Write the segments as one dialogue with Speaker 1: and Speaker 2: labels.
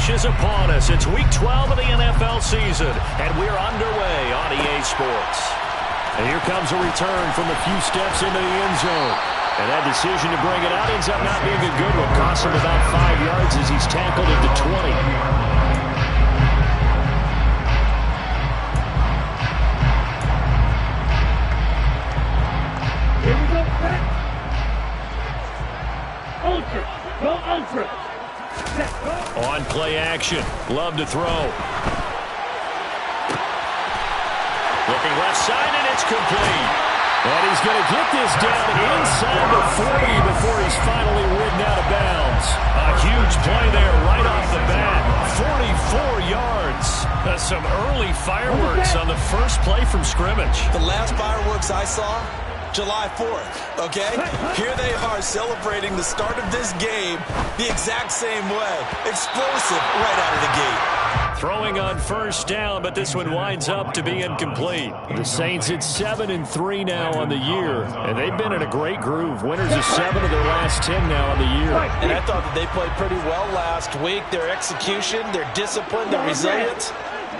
Speaker 1: finish is upon us. It's Week 12 of the NFL season, and we're underway on EA Sports. And here comes a return from a few steps into the end zone. And that decision to bring it out ends up not being a good one. Cost him about 5 yards as he's tackled at the 20.
Speaker 2: Here we go, back. Ultra. Go ultra.
Speaker 1: On play action. Love to throw. Looking left side, and it's complete. And he's going to get this down inside the 40 before he's finally ridden out of bounds. A huge play there right off the bat. 44 yards. Some early fireworks on the first play from scrimmage.
Speaker 3: The last fireworks I saw, July 4th, okay? Here they are celebrating the start of this game the exact same way. Explosive right out of the gate.
Speaker 1: Throwing on first down, but this one winds up to be incomplete. The Saints at 7-3 now on the year, and they've been in a great groove. Winners of 7 of their last 10 now on the year.
Speaker 3: And I thought that they played pretty well last week. Their execution, their discipline, their resilience,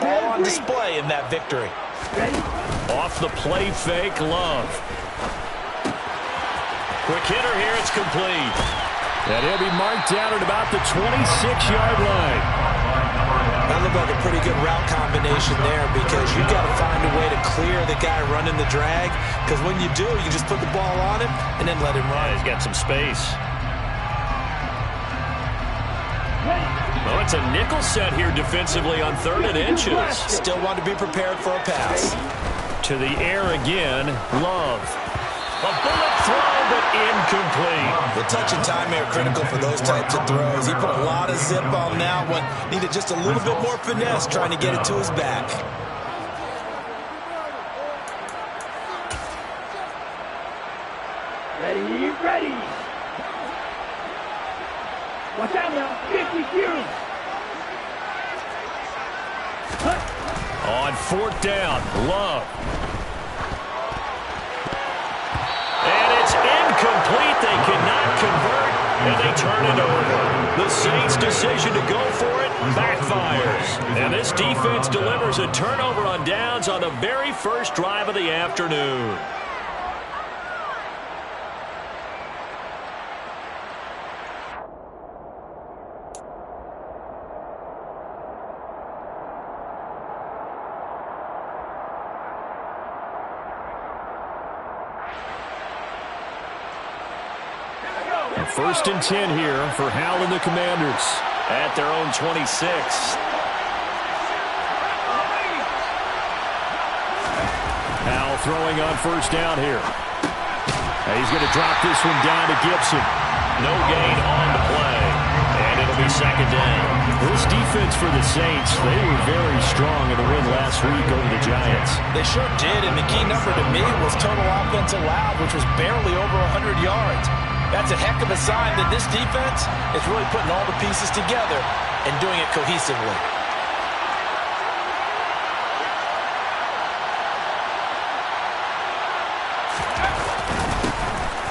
Speaker 3: all on display in that victory.
Speaker 1: Off the play fake, Love. Quick hitter here, it's complete. And he'll be marked down at about the 26-yard line.
Speaker 3: That looked like a pretty good route combination there because you've got to find a way to clear the guy running the drag, because when you do, you just put the ball on him and then let him run.
Speaker 1: He's got some space. Oh, it's a nickel set here defensively on 3rd and inches.
Speaker 3: Still want to be prepared for a pass.
Speaker 1: To the air again, Love. A bullet throw, but incomplete.
Speaker 3: The touch and timing are critical for those types of throws. He put a lot of zip on that one. Needed just a little bit more finesse trying to get it to his back.
Speaker 2: Ready, ready. Watch out now, 50
Speaker 1: On 4th down, Love. Incomplete. They cannot convert, and they turn it over. The Saints' decision to go for it backfires. And this defense delivers a turnover on downs on the very first drive of the afternoon. First and 10 here for Hal and the Commanders at their own 26. Hal throwing on first down here. He's going to drop this one down to Gibson. No gain on the play, and it'll be 2nd down. This defense for the Saints, they were very strong in the win last week over the Giants.
Speaker 3: They sure did, and the key number to me was total offense allowed, which was barely over 100 yards. That's a heck of a sign that this defense is really putting all the pieces together and doing it cohesively.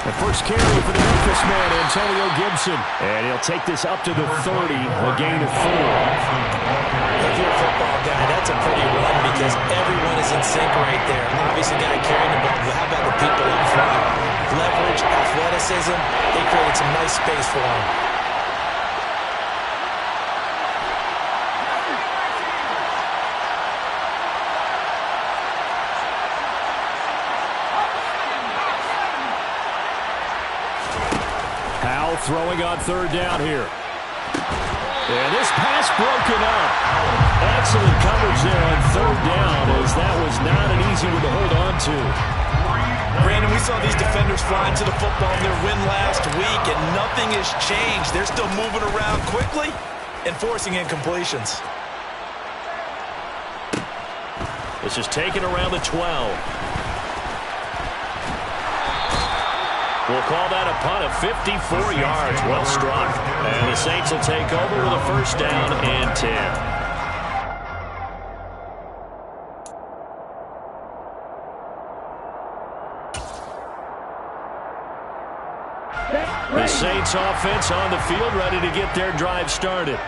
Speaker 1: The first carry for the Memphis man, Antonio Gibson. And he'll take this up to the 30, a gain of 4.
Speaker 3: If you're a football guy, that's a pretty run because everyone is in sync right there. Obviously, got to carry the ball, but how about the people up front? Leverage, athleticism, they created some nice space for him.
Speaker 1: Hal throwing on 3rd down here. And this pass broken up. Excellent coverage there on 3rd down, as that was not an easy one to hold on to.
Speaker 3: Brandon, we saw these defenders flying to the football in their win last week, and nothing has changed. They're still moving around quickly and forcing incompletions.
Speaker 1: This is taken around the 12. We'll call that a punt of 54 yards. Well struck. And the Saints will take over with a first down and 10. The Saints offense on the field, ready to get their drive started.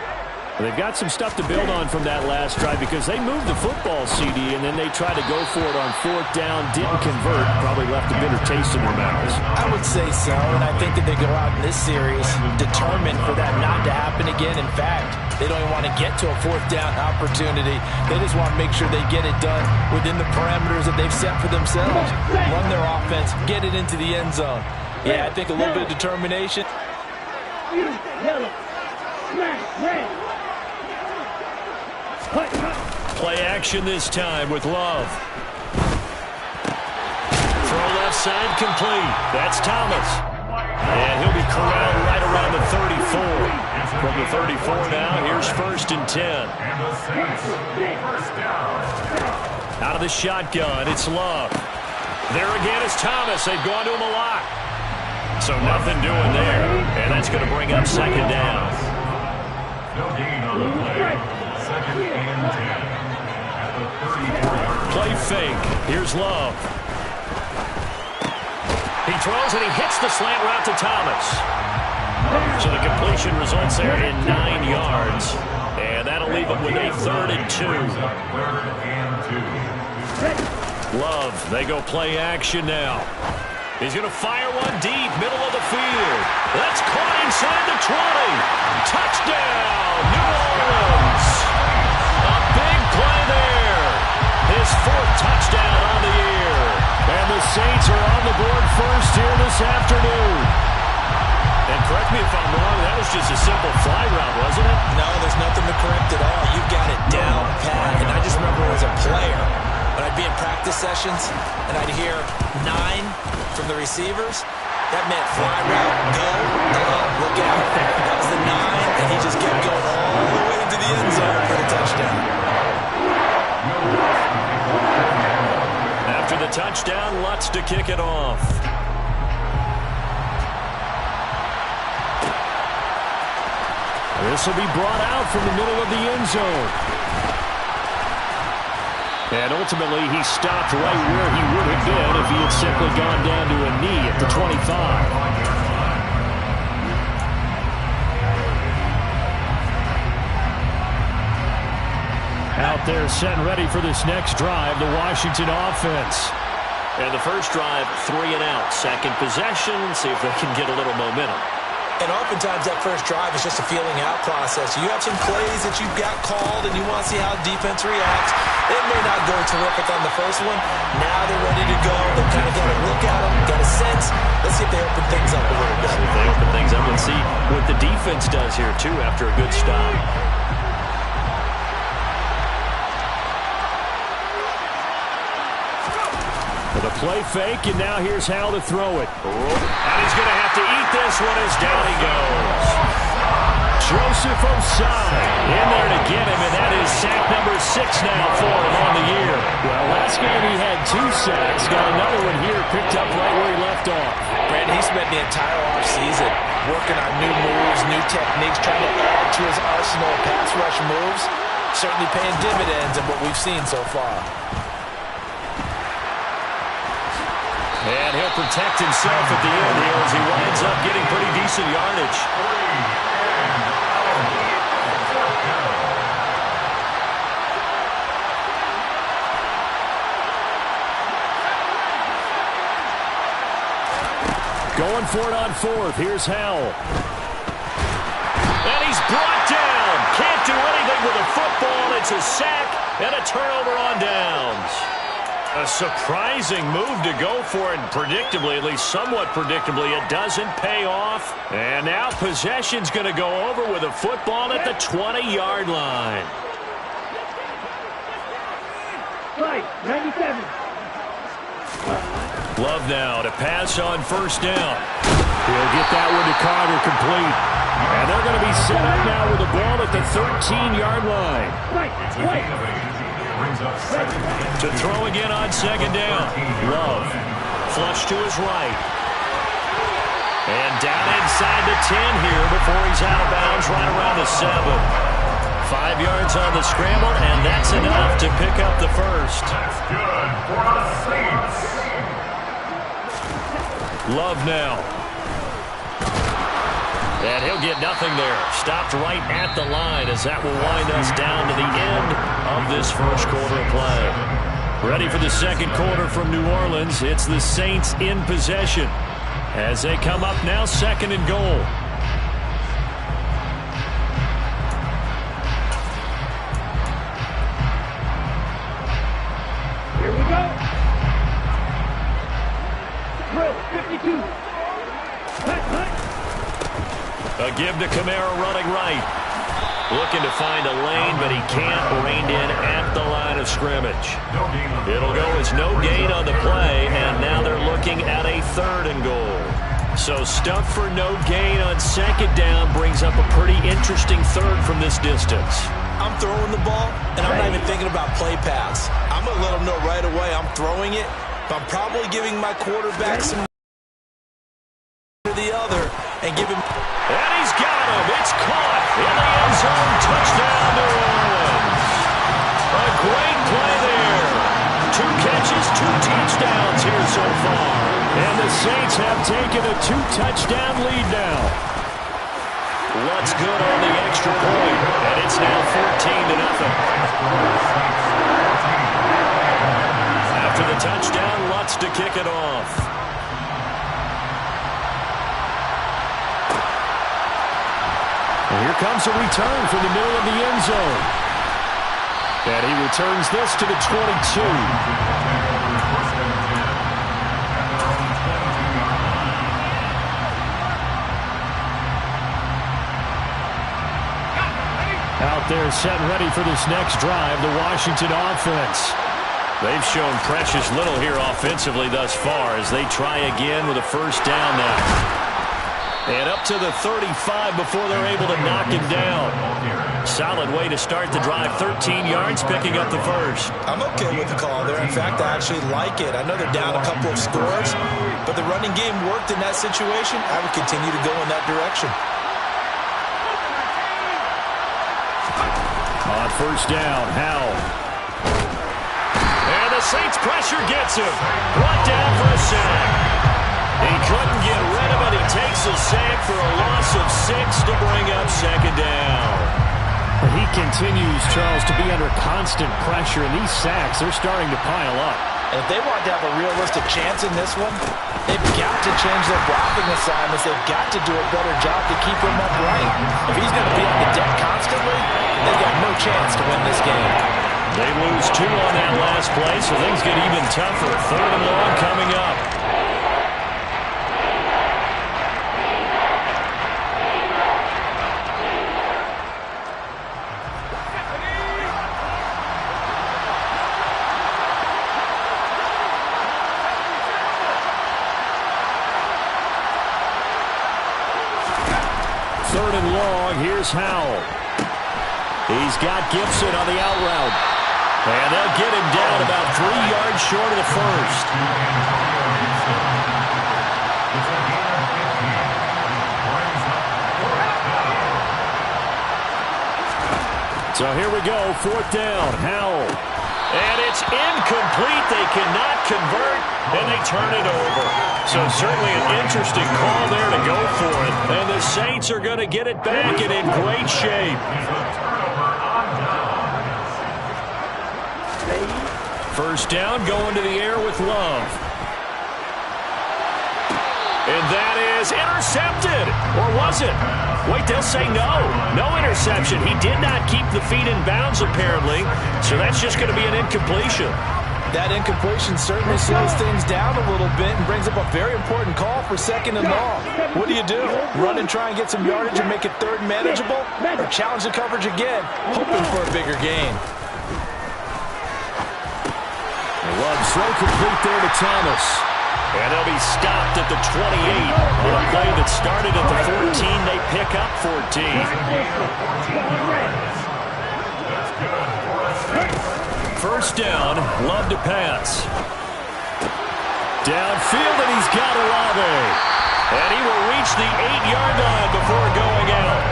Speaker 1: They've got some stuff to build on from that last drive because they moved the football, CD, and then they tried to go for it on 4th down, didn't convert, probably left a bitter taste in their mouths.
Speaker 3: I would say so, and I think that they go out in this series determined for that not to happen again. In fact, they don't even want to get to a 4th down opportunity. They just want to make sure they get it done within the parameters that they've set for themselves. Run their offense, get it into the end zone. Yeah, I think a little bit of determination.
Speaker 2: Yellow. Smash. Red.
Speaker 1: Play action this time with Love. Throw left side complete. That's Thomas. And he'll be corralled right around the 34. From the 34 now, here's 1st and 10. Out of the shotgun, it's Love. There again is Thomas. They've gone to him a lot. So nothing doing there. And that's going to bring up 2nd down.
Speaker 4: No gain on the play. 2nd and 10. At the 34-yard line.
Speaker 1: Play fake. Here's Love. He throws and he hits the slant route to Thomas. So the completion results there in 9 yards. And that'll leave him with a 3rd and 2. Love, they go play action now. He's going to fire one deep, middle of the field. That's caught inside the 20. Touchdown, New Orleans. A big play there. His 4th touchdown on the year. And the Saints are on the board first here this afternoon. And correct me if I'm wrong, that was just a simple fly route, wasn't it?
Speaker 3: No, there's nothing to correct at all. You've got it down pat. And I just remember as a player, when I'd be in practice sessions and I'd hear 9 from the receivers, that meant fly route, go, look out. That was the 9, and he just kept going all the way to the end zone for the touchdown.
Speaker 1: After the touchdown, Lutz to kick it off. This will be brought out from the middle of the end zone. And ultimately, he stopped right where he would have been if he had simply gone down to a knee at the 25. Out there set and ready for this next drive, the Washington offense. And the first drive, 3 and out. Second possession, see if they can get a little momentum.
Speaker 3: And oftentimes that first drive is just a feeling out process. You have some plays that you've got called and you want to see how defense reacts. It may not go terrific on the first one. Now they're ready to go. They've kind of got a look at them, got a sense. Let's see if they open things up a little bit.
Speaker 1: See if they open things up. Let's see what the defense does here, too, after a good stop. The play fake, and now here's Hal to throw it. And he's going to have to eat this one as down he goes. Joseph Osai in there to get him, and that is sack number 6 now for him on the year. Well, last game he had 2 sacks. Got another one here picked up right where he left off.
Speaker 3: Brandon, he spent the entire offseason working on new moves, new techniques, trying to add to his arsenal of pass rush moves. Certainly paying dividends in what we've seen so far.
Speaker 1: And he'll protect himself at the end here as he winds up getting pretty decent yardage. Going for it on 4th. Here's Howell. And he's brought down. Can't do anything with a football. It's a sack and a turnover on downs. A surprising move to go for it, and predictably, at least somewhat predictably, it doesn't pay off. And now possession's going to go over with a football at the 20-yard line.
Speaker 2: Right, 97.
Speaker 1: Love now to pass on 1st down. He'll get that one to Carter complete. And they're going to be set up now with the ball at the 13-yard line.
Speaker 2: Right.
Speaker 1: To throw again on 2nd down. Love. Flush to his right. And down inside the 10 here before he's out of bounds right around the 7. 5 yards on the scramble, and that's enough to pick up the first.
Speaker 4: That's good for the Saints. Love
Speaker 1: now. And he'll get nothing there. Stopped right at the line as that will wind us down to the end of this first quarter of play. Ready for the second quarter from New Orleans. It's the Saints in possession as they come up now, second and goal.
Speaker 2: Here we go. Drill 52.
Speaker 1: A give to Kamara running right. Looking to find a lane, but he can't. Reined in at the line of scrimmage. It'll go as no gain on the play, and now they're looking at a third and goal. So stuff for no gain on second down brings up a pretty interesting third from this distance.
Speaker 3: I'm throwing the ball, and I'm not even thinking about play pass. I'm going to let them know right away I'm throwing it, but I'm probably giving my quarterback some to the other and give him.
Speaker 1: And he's got him. It's caught in the end zone. Touchdown, New Orleans. A great play there. 2 catches, 2 touchdowns here so far. And the Saints have taken a 2-touchdown lead now. What's good on the extra point? And it's now 14-0. After the touchdown, Lutz to kick it off. And here comes a return from the middle of the end zone. And he returns this to the 22. Out there set and ready for this next drive, the Washington offense. They've shown precious little here offensively thus far as they try again with a first down now. And up to the 35 before they're able to knock him down. Solid way to start the drive. 13 yards, picking up the first.
Speaker 3: I'm okay with the call there. In fact, I actually like it. I know they're down a couple of scores, but the running game worked in that situation. I would continue to go in that direction.
Speaker 1: On first down, Howell. And the Saints pressure gets him. Brought down for a sack. He couldn't get rid of it. He takes a sack for a loss of 6 to bring up second down. He continues, Charles, to be under constant pressure, and these sacks, they're starting to pile up.
Speaker 3: And if they want to have a realistic chance in this one, they've got to change their blocking assignments. They've got to do a better job to keep him upright. If he's going to be on the deck constantly, they've got no chance to win this game.
Speaker 1: They lose 2 on that last play, so things get even tougher. Third and long coming up. Third and long, here's Howell. He's got Gibson on the out route. And they'll get him down about 3 yards short of the first. So here we go, fourth down, Howell. And it's incomplete. They cannot convert, and they turn it over. So certainly an interesting call there to go for it. And the Saints are going to get it back and in great shape. First down, going to the air with Love. And that is intercepted. Or was it? Wait, they'll say no. No interception. He did not keep the feet in bounds, apparently. So that's just going to be an incompletion.
Speaker 3: That incompletion certainly slows things down a little bit and brings up a very important call for second and long. What do? Run and try and get some yardage and make it third manageable? Or challenge the coverage again, hoping for a bigger gain?
Speaker 1: Love throw complete there to Thomas. And they'll be stopped at the 28. On a play that started at the 14, they pick up 14. First down, Love to pass. Downfield, and he's got Olave. And he will reach the 8-yard line before going out.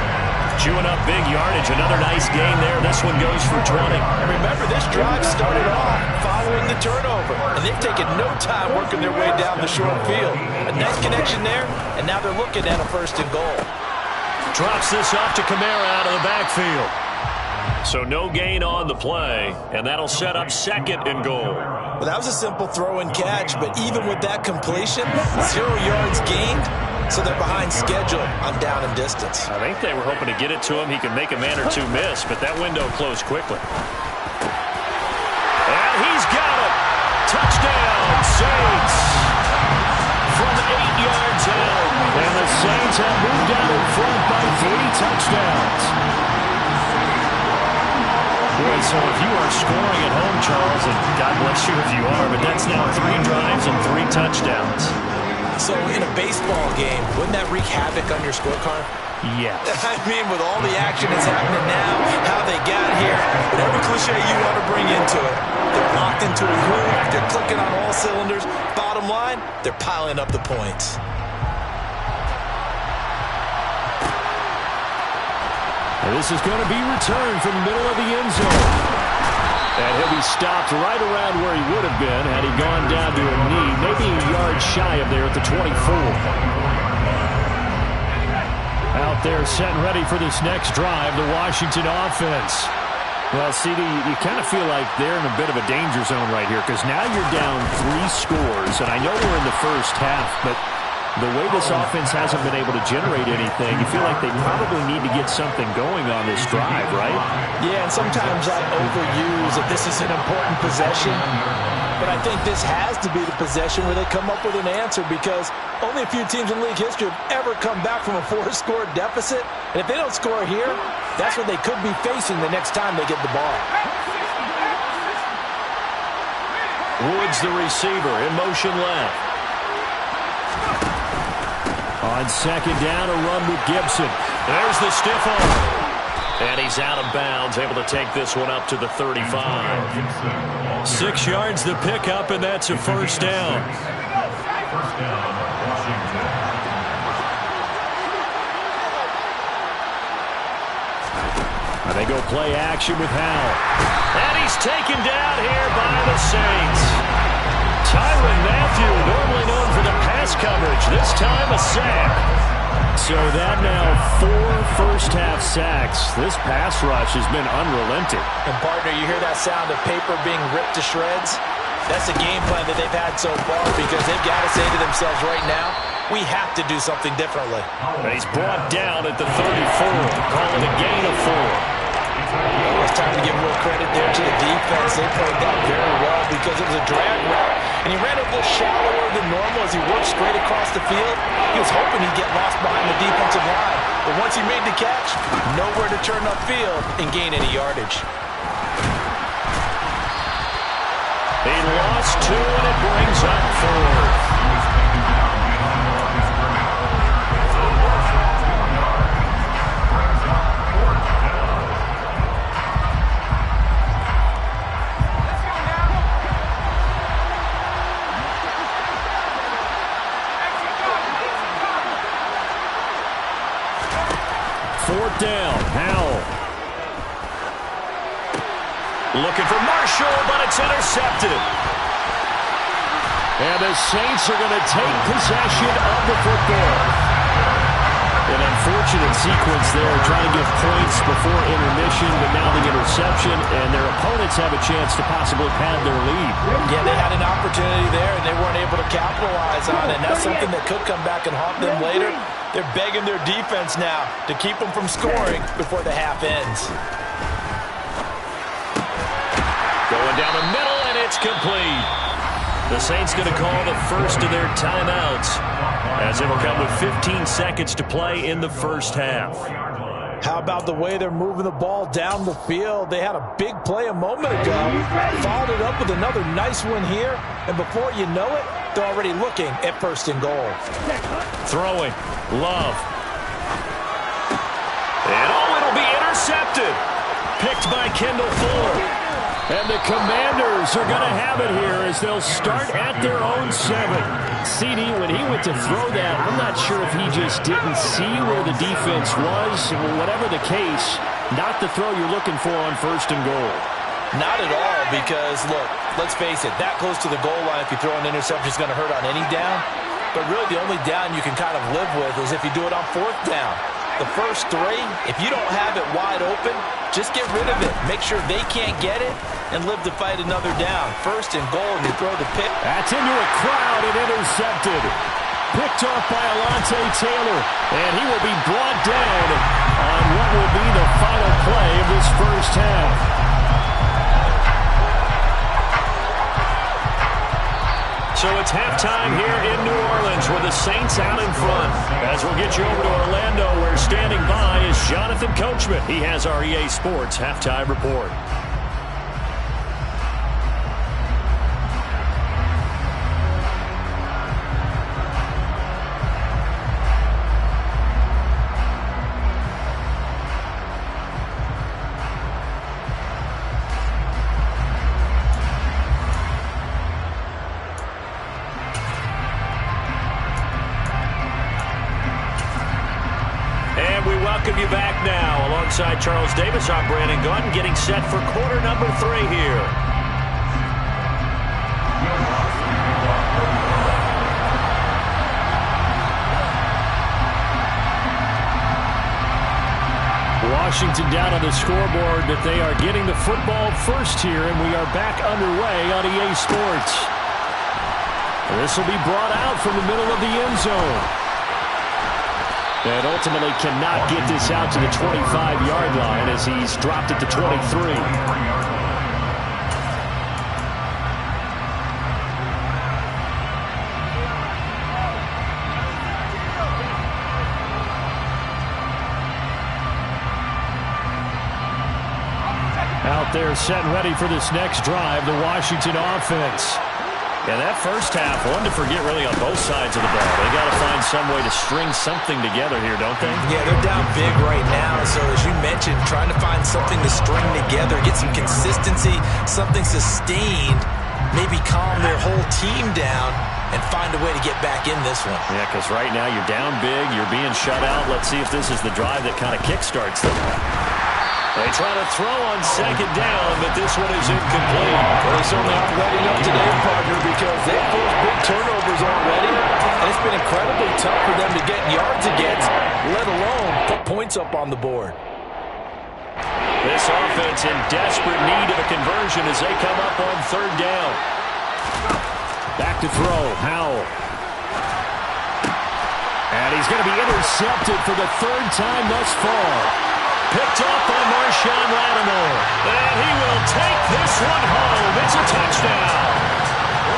Speaker 1: Chewing up big yardage. Another nice gain there. This one goes for 20.
Speaker 3: And remember, this drive started off following the turnover. And they've taken no time working their way down the short field. A nice connection there, and now they're looking at a first and goal.
Speaker 1: Drops this off to Kamara out of the backfield. So no gain on the play, and that'll set up 2nd and goal.
Speaker 3: Well, that was a simple throw and catch, but even with that completion, 0 yards gained, so they're behind schedule on down and distance.
Speaker 1: I think they were hoping to get it to him. He could make a man or two miss, but that window closed quickly. And he's got it. Touchdown, Saints. From 8 yards out. And the Saints have moved out in front by 3 touchdowns. Boy, so if you are scoring at home, Charles, and God bless you if you are, but that's now 3 drives and 3 touchdowns.
Speaker 3: So in a baseball game, wouldn't that wreak havoc on your scorecard?
Speaker 1: Yes.
Speaker 3: I mean, with all the action that's happening now, how they got here, whatever cliche you want to bring into it, they're locked into a groove, they're clicking on all cylinders. Bottom line, they're piling up the points.
Speaker 1: And this is going to be returned from the middle of the end zone. And he'll be stopped right around where he would have been had he gone down to a knee, maybe a yard shy of there at the 24. Out there set and ready for this next drive, the Washington offense. Well, CD, you kind of feel like they're in a bit of a danger zone right here because now you're down 3 scores, and I know we're in the first half, but the way this offense hasn't been able to generate anything, you feel like they probably need to get something going on this drive, right?
Speaker 3: Yeah, and sometimes I overuse that this is an important possession, but I think this has to be the possession where they come up with an answer because only a few teams in league history have ever come back from a 4-score deficit, and if they don't score here, that's what they could be facing the next time they get the ball.
Speaker 1: Woods, the receiver, in motion left. On 2nd down, a run with Gibson. There's the stiff arm. And he's out of bounds, able to take this one up to the 35. 6 yards the pickup, and that's a first down.
Speaker 4: First down, Washington.
Speaker 1: And they go play action with Howell. And he's taken down here by the Saints. Tyrann Mathieu, normally known for the pass coverage, this time a sack. So that now 4 first-half sacks. This pass rush has been unrelenting.
Speaker 3: And, partner, you hear that sound of paper being ripped to shreds? That's the game plan that they've had so far because they've got to say to themselves right now, we have to do something differently.
Speaker 1: And he's brought down at the 34. Call it a gain of 4.
Speaker 3: It's time to give real credit there to the defense. They played that very well because it was a drag route. And he ran a little shallower than normal as he worked straight across the field. He was hoping he'd get lost behind the defensive line. But once he made the catch, nowhere to turn upfield and gain any yardage.
Speaker 1: He lost 2, and it brings up 4. Fourth down, Howell. Looking for Marshall, but it's intercepted. And the Saints are going to take possession of the football. An unfortunate sequence there, trying to get points before intermission, but now the interception, and their opponents have a chance to possibly pad their lead.
Speaker 3: Yeah, they had an opportunity there, and they weren't able to capitalize on it. And that's something that could come back and haunt them later. They're begging their defense now to keep them from scoring before the half ends.
Speaker 1: Going down the middle, and it's complete. The Saints going to call the first of their timeouts as it will come with 15 seconds to play in the first half.
Speaker 3: How about the way they're moving the ball down the field? They had a big play a moment ago, followed it up with another nice one here, and before you know it, they're already looking at 1st and goal.
Speaker 1: Throwing, Love. And it'll be intercepted. Picked by Kendall Fuller. And the Commanders are going to have it here as they'll start at their own 7. CD, when he went to throw that, I'm not sure if he just didn't see where the defense was. Whatever the case, not the throw you're looking for on 1st and goal.
Speaker 3: Not at all because, look, let's face it, that close to the goal line, if you throw an interception, is going to hurt on any down. But really the only down you can kind of live with is if you do it on 4th down. the first three, if you don't have it wide open, just get rid of it. Make sure they can't get it and live to fight another down. First and goal, and you throw the pick.
Speaker 1: That's into a crowd and intercepted. Picked off by Alontae Taylor, and he will be brought down on what will be the final play of this first half. So it's halftime here in New Orleans with the Saints out in front. As we'll get you over to Orlando, where standing by is Jonathan Coachman. He has our EA Sports halftime report. Welcome you back now. Alongside Charles Davis, I'm Brandon Gunn, getting set for quarter number 3 here. Washington down on the scoreboard, but they are getting the football first here, and we are back underway on EA Sports. This will be brought out from the middle of the end zone. And ultimately cannot get this out to the 25-yard line as he's dropped it to 23. Out there set and ready for this next drive, the Washington offense. Yeah, that first half, one to forget really on both sides of the ball. They got to find some way to string something together here, don't they?
Speaker 3: Yeah, they're down big right now. So as you mentioned, trying to find something to string together, get some consistency, something sustained, maybe calm their whole team down and find a way to get back in this one.
Speaker 1: Yeah, because right now you're down big, you're being shut out. Let's see if this is the drive that kind of kickstarts them. They try to throw on second down, but this one is incomplete.
Speaker 5: Well, they certainly aren't letting up today, partner, because they've forced big turnovers already, and it's been incredibly tough for them to get yards against, let alone put points up on the board.
Speaker 1: This offense in desperate need of a conversion as they come up on third down. Back to throw, Howell. And he's going to be intercepted for the third time thus far. Picked off by Marshawn Lattimore. And he will take this one home. It's a touchdown.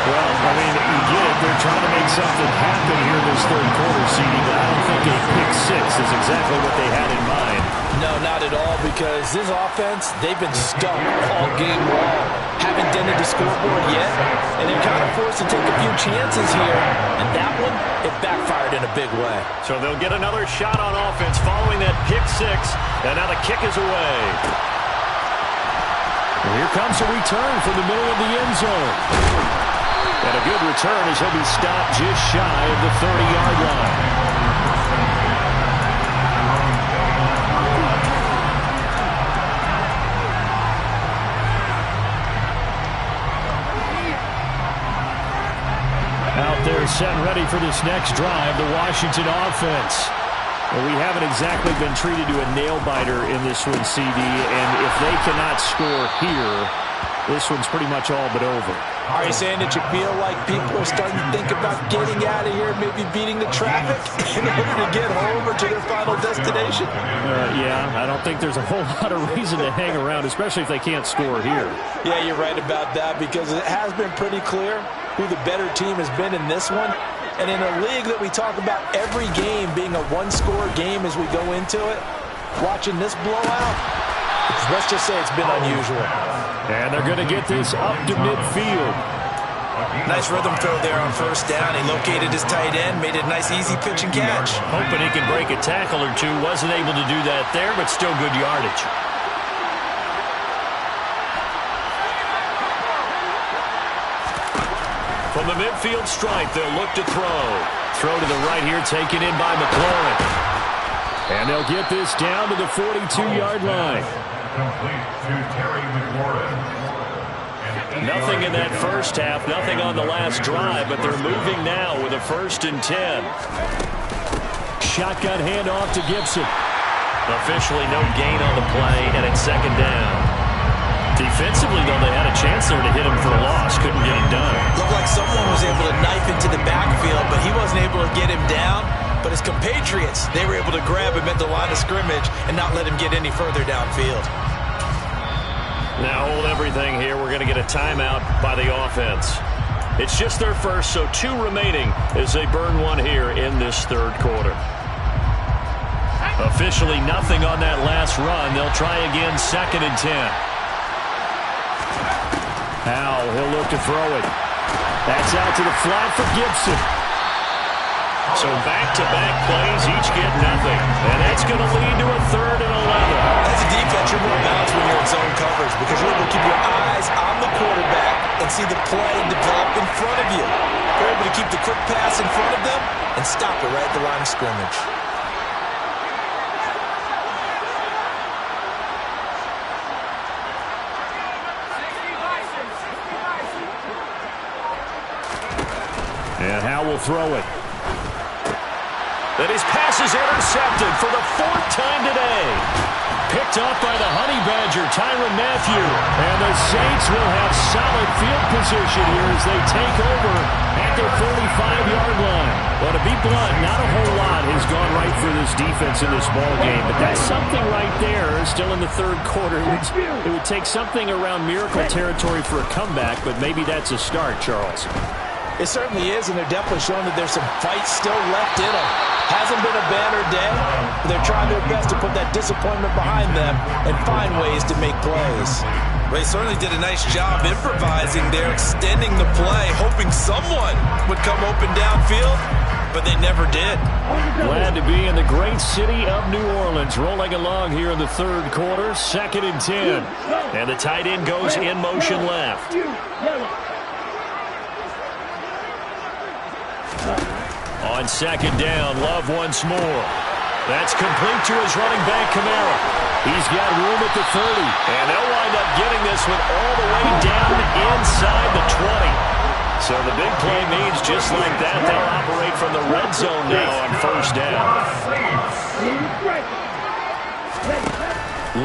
Speaker 1: Well, I mean, you get it. They're trying to make something happen here this third quarter, CD, but I don't think a pick six is exactly what they had in mind.
Speaker 5: No, not at all, because this offense, they've been stuck all game long. Haven't dented the scoreboard yet, and they're kind of forced to take a few chances here. And that one, it backfired in a big way.
Speaker 1: So they'll get another shot on offense following that pick six, and now the kick is away. Well, here comes a return from the middle of the end zone. And a good return as he'll be stopped just shy of the 30-yard line. Out there set and ready for this next drive, the Washington offense. Well, we haven't exactly been treated to a nail-biter in this one, CD, and if they cannot score here, this one's pretty much all but over.
Speaker 5: Are you saying that you feel like people are starting to think about getting out of here, maybe beating the traffic in order to get home or to their final destination?
Speaker 1: Yeah, I don't think there's a whole lot of reason to hang around, especially if they can't score here.
Speaker 5: Yeah, you're right about that, because it has been pretty clear who the better team has been in this one. And in a league that we talk about every game being a one-score game as we go into it, watching this blowout, let's just say it's been unusual.
Speaker 1: And they're going to get this up to midfield.
Speaker 3: Nice rhythm throw there on first down. He located his tight end, made it a nice easy pitch and catch.
Speaker 1: Hoping he can break a tackle or two. Wasn't able to do that there, but still good yardage. From the midfield stripe, they'll look to throw. Throw to the right here, taken in by McLaurin. And they'll get this down to the 42-yard line.
Speaker 4: Complete to Terry McLaurin.
Speaker 1: Nothing in that first half, nothing on the last drive, but they're moving now with a 1st and 10. Shotgun handoff to Gibson. Officially no gain on the play, and it's second down. Defensively, though, they had a chance there to hit him for a loss. Couldn't get him done.
Speaker 3: Looked like someone was able to knife into the backfield, but he wasn't able to get him down. But his compatriots, they were able to grab him at the line of scrimmage and not let him get any further downfield.
Speaker 1: Now hold everything here. We're going to get a timeout by the offense. It's just their first, so 2 remaining as they burn one here in this third quarter. Officially nothing on that last run. They'll try again, 2nd and 10. Now he'll look to throw it. That's out to the flat for Gibson. So back-to-back plays, each get nothing. And that's going to lead to a 3rd and 11.
Speaker 3: As a defense, you're more balanced when you're in zone coverage because you're able to keep your eyes on the quarterback and see the play develop in front of you. You're able to keep the quick pass in front of them and stop it right at the line of scrimmage.
Speaker 1: And Howe will throw it. Then his pass is intercepted for the 4th time today. Picked off by the Honey Badger, Tyrann Mathieu. And the Saints will have solid field position here as they take over at their 45-yard line. Well, to be blunt, not a whole lot has gone right for this defense in this ball game, but that's something right there. Still in the third quarter. It would take something around miracle territory for a comeback, but maybe that's a start, Charles.
Speaker 5: It certainly is, and they're definitely showing that there's some fight still left in them. Hasn't been a banner day, but they're trying their best to put that disappointment behind them and find ways to make plays.
Speaker 3: They certainly did a nice job improvising there, extending the play, hoping someone would come open downfield, but they never did.
Speaker 1: Glad to be in the great city of New Orleans, rolling along here in the third quarter, 2nd and 10. And the tight end goes in motion left. On 2nd down, Love once more. That's complete to his running back, Kamara. He's got room at the 30, and they'll wind up getting this one all the way down inside the 20. So the big play means just like that, they'll operate from the red zone now on 1st down.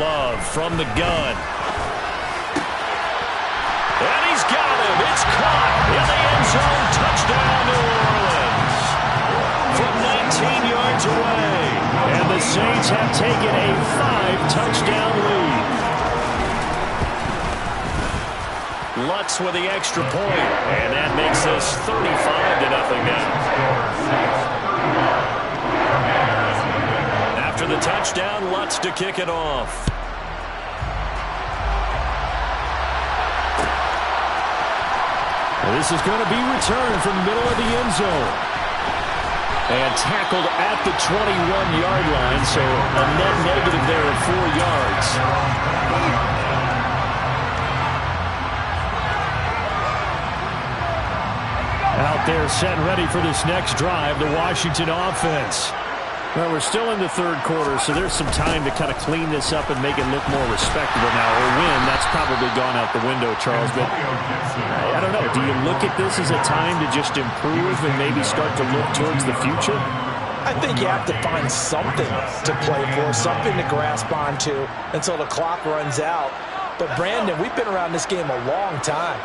Speaker 1: Love from the gun. And he's got him. It's caught in the end zone. Touchdown, New Orleans. From 19 yards away. And the Saints have taken a 5-touchdown lead. Lutz with the extra point. And that makes this 35-0 now. After the touchdown, Lutz to kick it off. This is going to be returned from the middle of the end zone. And tackled at the 21-yard line, so a net negative there of 4 yards. Out there set and ready for this next drive, the Washington offense. Well, we're still in the third quarter, so there's some time to kind of clean this up and make it look more respectable now. Or win, that's probably gone out the window, Charles. But I don't know. Do you look at this as a time to just improve and maybe start to look towards the future?
Speaker 5: I think you have to find something to play for, something to grasp onto until the clock runs out. But, Brandon, we've been around this game a long time.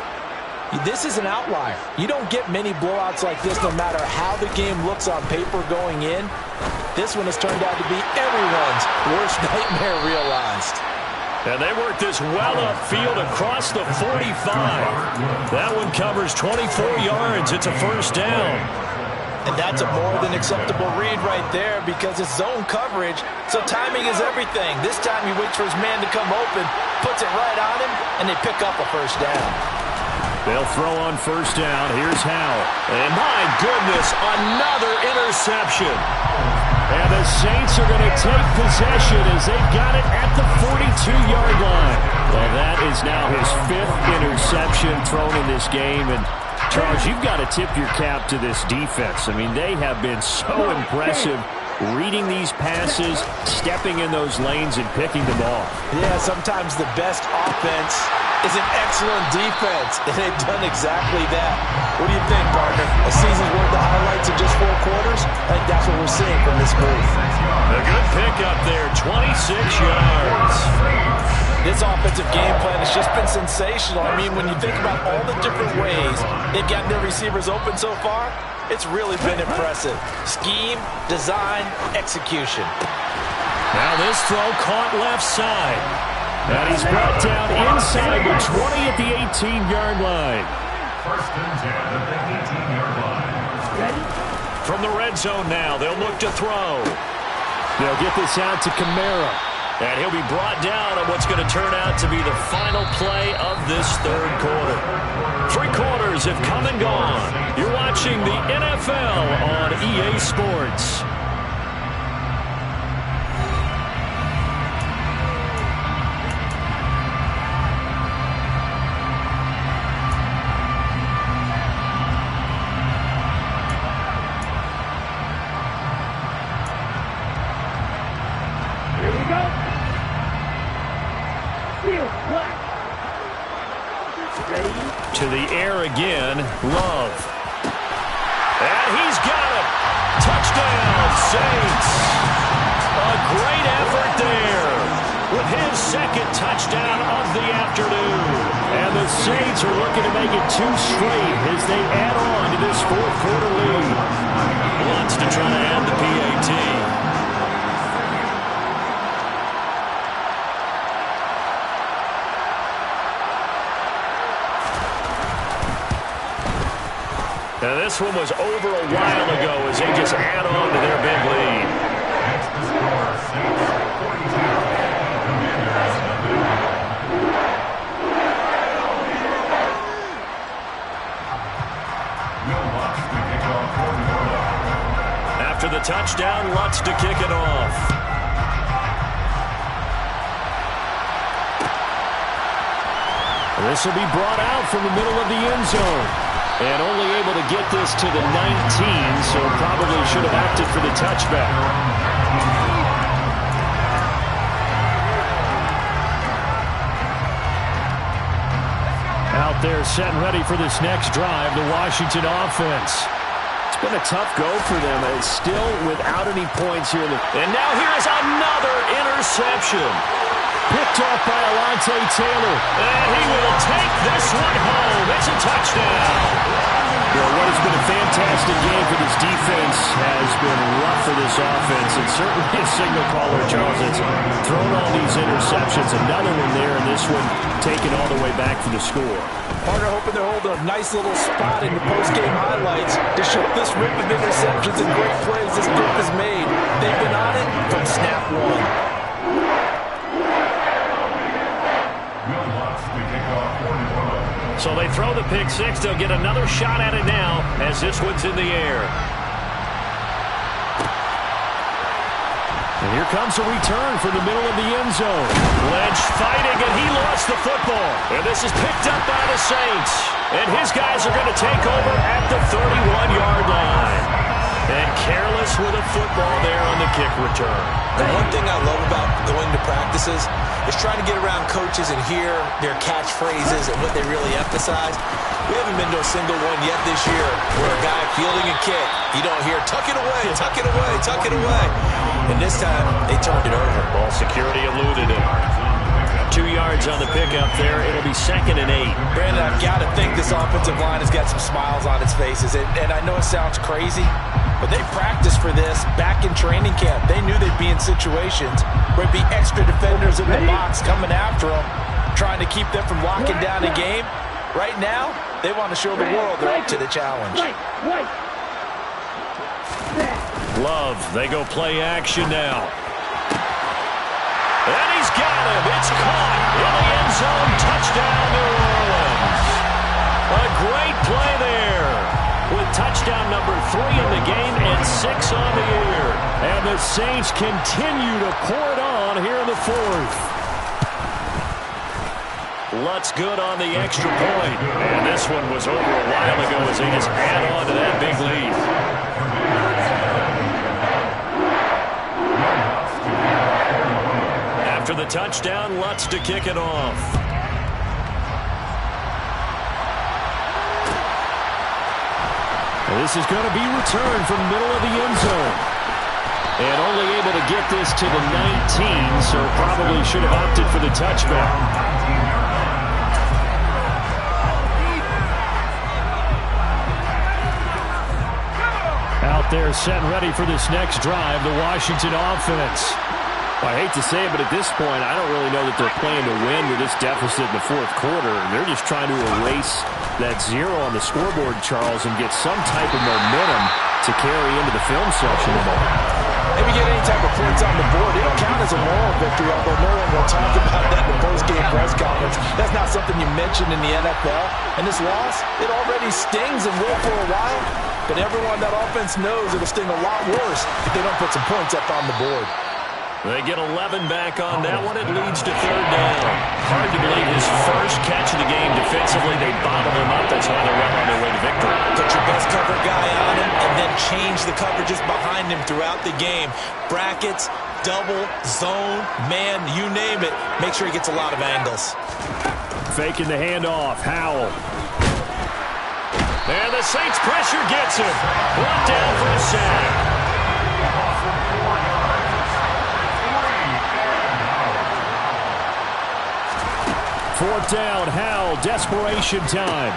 Speaker 5: This is an outlier. You don't get many blowouts like this no matter how the game looks on paper going in. This one has turned out to be everyone's worst nightmare realized.
Speaker 1: And they work this well upfield across the 45. That one covers 24 yards. It's a 1st down.
Speaker 5: And that's a more than acceptable read right there because it's zone coverage, so timing is everything. This time he waits for his man to come open, puts it right on him, and they pick up a 1st down.
Speaker 1: They'll throw on 1st down. Here's Howe. And my goodness, another interception. And the Saints are going to take possession as they've got it at the 42-yard line. Well, that is now his 5th interception thrown in this game. And, Charles, you've got to tip your cap to this defense. I mean, they have been so impressive reading these passes, stepping in those lanes, and picking them off.
Speaker 5: Yeah, sometimes the best offense is an excellent defense, and they've done exactly that. What do you think, partner? A season's worth of highlights in just 4 quarters? I think that's what we're seeing from this group.
Speaker 1: A good pickup there, 26 yards.
Speaker 5: This offensive game plan has just been sensational. I mean, when you think about all the different ways they've gotten their receivers open so far, it's really been impressive. Scheme, design, execution.
Speaker 1: Now this throw caught left side. And he's brought down inside the 20 at the 18-yard line.
Speaker 4: First and 10 at the 18-yard line.
Speaker 1: From the red zone now, they'll look to throw. They'll get this out to Kamara. And he'll be brought down on what's going to turn out to be the final play of this third quarter. 3 quarters have come and gone. You're watching the NFL on EA Sports. To the air again, Love. And he's got it. Touchdown, Saints. A great effort there with his second touchdown of the afternoon. And the Saints are looking to make it 2 straight as they add on to this fourth quarter lead. Wants to try to add the PAT. Now this one was over a while ago as they just add on to their big lead.
Speaker 4: That's the score. Saints 42. Commanders nothing. Will Lutz to kick off for New Orleans.
Speaker 1: After the touchdown, Lutz to kick it off. This will be brought out from the middle of the end zone. And only able to get this to the 19, so probably should have opted for the touchback. Out there set and ready for this next drive, the Washington offense. It's been a tough go for them. It's still without any points here. And now here is another interception. Picked off by Alontae Taylor. And he will take this one home. It's a touchdown. Well, what has been a fantastic game for this defense has been rough for this offense. And certainly a signal caller, Charles, has thrown all these interceptions. Another one there, and this one taken all the way back for the score.
Speaker 5: Partner hoping they're holding a nice little spot in the post-game highlights to show this rip of interceptions and great plays this group has made. They've been on it from snap 1.
Speaker 1: So they throw the pick 6. They'll get another shot at it now as this one's in the air. And here comes a return from the middle of the end zone. Lynch fighting, and he lost the football. And this is picked up by the Saints. And his guys are going to take over at the 31-yard line. And careless with a football there on the kick return.
Speaker 3: The one thing I love about going to practices is trying to get around coaches and hear their catchphrases and what they really emphasize. We haven't been to a single one yet this year where a guy fielding a kick, you don't hear, tuck it away, tuck it away, tuck it away. And this time, they turned it over.
Speaker 1: Ball security eluded him. 2 yards on the pickup there. It'll be 2nd and 8.
Speaker 5: Brandon, I've got to think this offensive line has got some smiles on its faces. And I know it sounds crazy, but they practiced for this back in training camp. They knew they'd be in situations where it'd be extra defenders in the box coming after them, trying to keep them from locking down a game. Right now, they want to show the world they're up to the challenge.
Speaker 1: Love, they go play action now. And he's got him. It's caught in the end zone. Touchdown, New Orleans. A great play there with touchdown number 3 in the game and 6 on the year. And the Saints continue to pour it on here in the 4th. Lutz good on the extra point. And this one was over a while ago as they just add on to that big lead. After the touchdown, Lutz to kick it off. This is going to be returned from the middle of the end zone. And only able to get this to the 19, so probably should have opted for the touchback. Out there set and ready for this next drive, the Washington offense. I hate to say it, but at this point, I don't really know that they're playing to win with this deficit in the fourth quarter. They're just trying to erase that 0 on the scoreboard, Charles, and get some type of momentum to carry into the film section tomorrow.
Speaker 5: Maybe get any type of points on the board. It don't count as a moral victory, although no one will talk about that in the post-game press conference. That's not something you mentioned in the NFL. And this loss, it already stings and will for a while. But everyone, that offense knows it'll sting a lot worse if they don't put some points up on the board.
Speaker 1: They get 11 back on that one. It leads to third down. Hard to believe his first catch of the game defensively. They bottle him up. That's why they're well on their way to victory.
Speaker 3: Put your best cover guy on him and then change the coverages behind him throughout the game. Brackets, double, zone, man, you name it. Make sure he gets a lot of angles.
Speaker 1: Faking the handoff. Howell. And the Saints pressure gets him. Brought down for a sack. Fourth down, Howell, desperation time.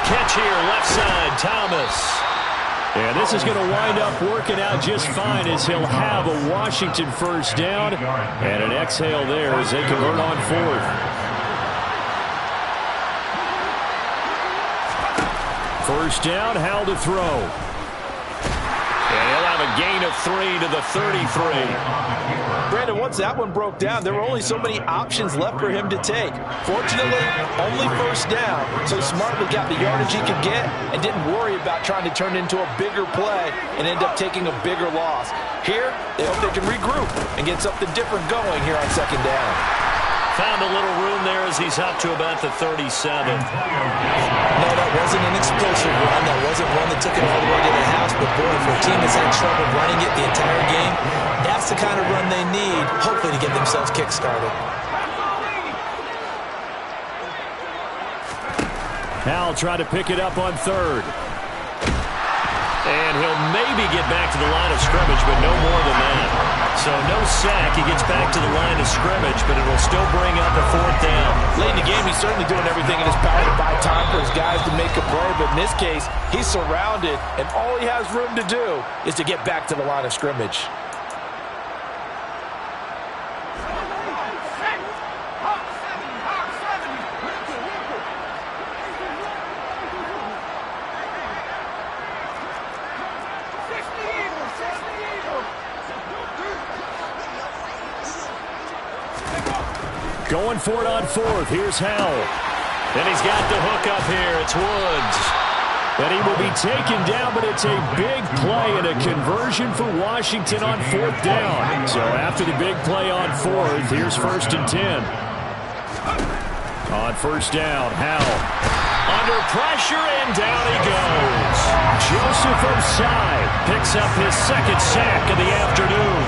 Speaker 1: Catch here, left side, Thomas. And this is going to wind up working out just fine as he'll have a Washington first down. And an exhale there as they convert on fourth. First down, Howell to throw. And he'll have a gain of 3 to the 33.
Speaker 5: Brandon, once that one broke down, there were only so many options left for him to take. Fortunately, only first down, so smartly got the yardage he could get and didn't worry about trying to turn it into a bigger play and end up taking a bigger loss. Here, they hope they can regroup and get something different going here on second down.
Speaker 1: Found a little room there as he's up to about the 37.
Speaker 3: No, that wasn't an explosive run. That wasn't one that took it all the way to the house. But, boy, for a team that's had trouble running it the entire game, that's the kind of run they need, hopefully, to get themselves kick-started.
Speaker 1: Howell tried to pick it up on third. And he'll maybe get back to the line of scrimmage, but no more than that. So no sack. He gets back to the line of scrimmage, but it will still bring up a fourth down.
Speaker 5: Late in the game, he's certainly doing everything in his power to buy time for his guys to make a play. But in this case, he's surrounded, and all he has room to do is to get back to the line of scrimmage.
Speaker 1: Going for it on fourth. Here's Howell. And he's got the hook up here. It's Woods. And he will be taken down, but it's a big play and a conversion for Washington on fourth down. So after the big play on fourth, here's 1st and 10. On first down, Howell. Under pressure, and down he goes. Joseph Osai picks up his second sack of the afternoon.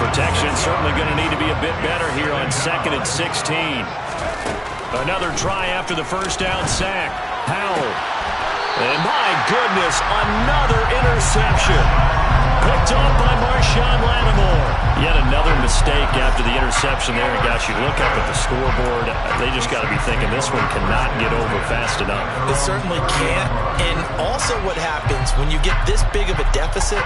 Speaker 1: Protection certainly going to need to be a bit better here on 2nd and 16. Another try after the first down sack. Howell. And my goodness, another interception. Picked off by Marshawn Lattimore. Yet another mistake after the interception there. And gosh, you look up at the scoreboard, they just got to be thinking this one cannot get over fast enough.
Speaker 3: It certainly can't. And also what happens when you get this big of a deficit,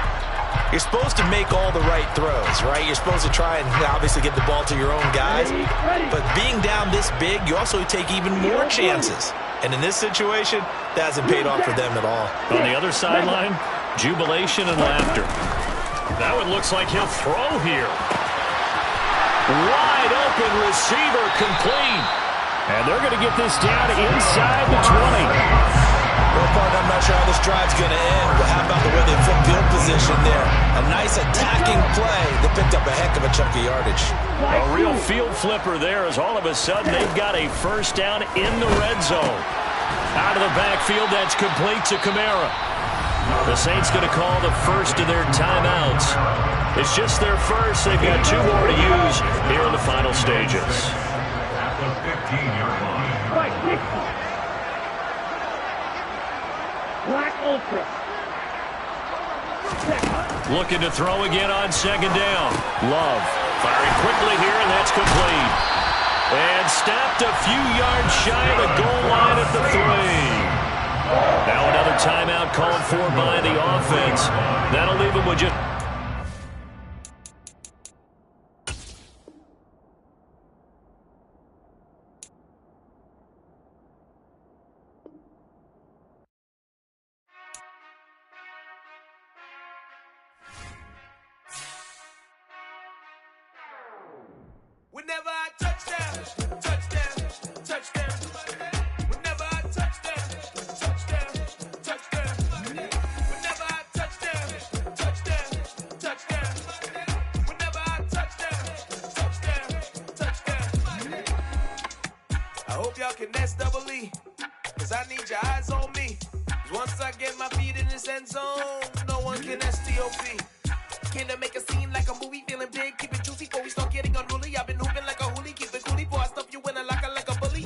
Speaker 3: you're supposed to make all the right throws, right? You're supposed to try and obviously get the ball to your own guys. But being down this big, you also take even more chances. And in this situation, that hasn't paid off for them at all.
Speaker 1: On the other sideline, jubilation and laughter. That one looks like he'll throw here. Wide open receiver complete. And they're going to get this down inside the 20.
Speaker 3: Well, partner, I'm not sure how this drive's going to end, but how about the way they flip field position there? A nice attacking play that picked up a heck of a chunk of yardage.
Speaker 1: A real field flipper there as all of a sudden they've got a first down in the red zone. Out of the backfield, that's complete to Kamara. The Saints going to call the first of their timeouts. It's just their first. They've got 2 more to use here in the final stages.
Speaker 4: At the 15-yard line.
Speaker 2: Black Ultra.
Speaker 1: Looking to throw again on second down. Love firing quickly here, and that's complete. And stopped a few yards shy of the goal line at the 3. Now another timeout called for by the offense. That'll leave him with just...
Speaker 6: Whenever I touchdown, touchdown, touchdown. Whenever I touchdown, touchdown, touchdown. Whenever I touchdown, touchdown, touchdown. Whenever I touchdown, touchdown, touchdown. I hope y'all can nest double E, cause I need your eyes on me. Cause once I get my feet in this end zone, no one can STOP. Came to make a scene like a movie, feeling big, keep it juicy before we start getting unruly. I've been hooping like a hoolie, keep it coolie before I stuff you in a locker like a bully.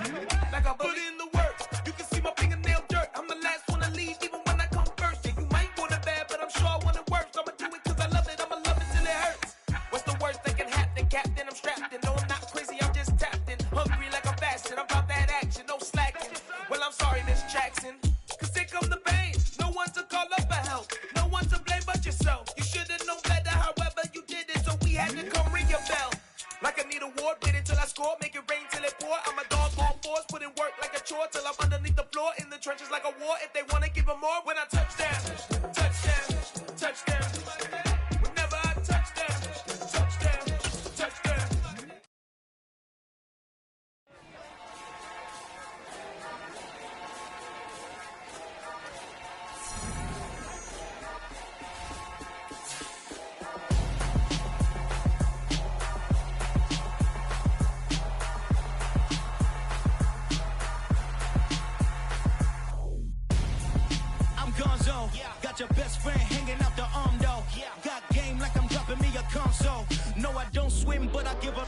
Speaker 6: Like a bully. Put in the work, you can see my fingernail dirt. I'm the last one to leave, even when I come first. Yeah, you might want it bad, but I'm sure I want it worse. I'ma do it cause I love it, I'ma love it till it hurts. What's the worst that can happen, Captain? I'm strapped in, no I'm not crazy, I'm just tapped in. Hungry like I'm fasting, I'm about that action, no slacking. Well, I'm sorry, Miss Jackson, cause here come the pain. No one to call up for help, no one to blame but yourself. You should've known better, however you did it, so we had to come ring your bell. Like I need a ward, wait until I score, make it rain till it pour. I'm a dog on force, put in work like a chore till I'm underneath the floor, in the trenches like a war. If they wanna give them more, when I touchdown, touchdown, touchdown. Whenever I touchdown, touchdown, touchdown.
Speaker 7: I'm Gonzo, got your best friend hanging out the arm though. Got game like I'm dropping me a console. No, I don't swim, but I give a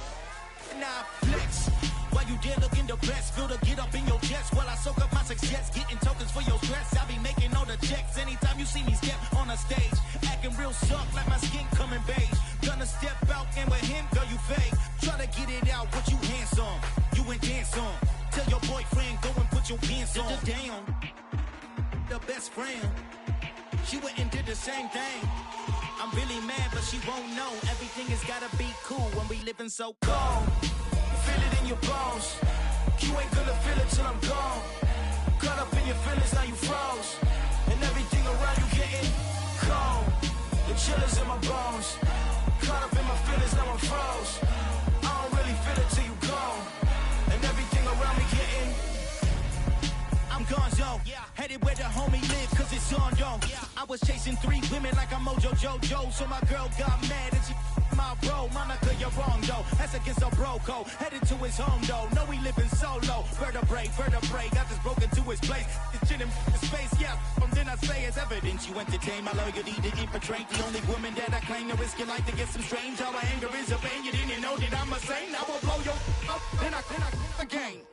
Speaker 7: nah flex. While you there looking depressed, feel to get up in your chest while I soak up my success, getting tokens for your stress. I be making all the checks anytime you see me step on a stage, acting real soft like my skin coming beige. Gonna step out and with him, girl, you fake. Try to get it out, but you handsome, you ain't dance on. Tell your boyfriend go and put your pants on. Down. The best friend, she went and did the same thing. I'm really mad, but she won't know. Everything has gotta be cool when we living so cold. Feel it in your bones. You ain't gonna feel it till I'm gone. Caught up in your feelings, now you froze. And everything around you getting cold. The chillers in my bones. Caught up in my feelings, now I'm froze. I don't really feel it till you go. And everything around me getting I'm Gonzo, headed where the homie live, cause it's on though. I was chasing 3 women like I'm Mojo Jojo, so my girl got mad and she my bro. Monica, you're wrong though, that's against a bro code. Headed to his home though, no we living solo. Vertebrae, got this broken to his place. This shit in space, yeah, from then I say it's evidence. You entertain my loyalty to infiltrate. The only woman that I claim to risk your life to get some strange. All my anger is a pain, you didn't know that I'm a saint. I will blow your up, then I again.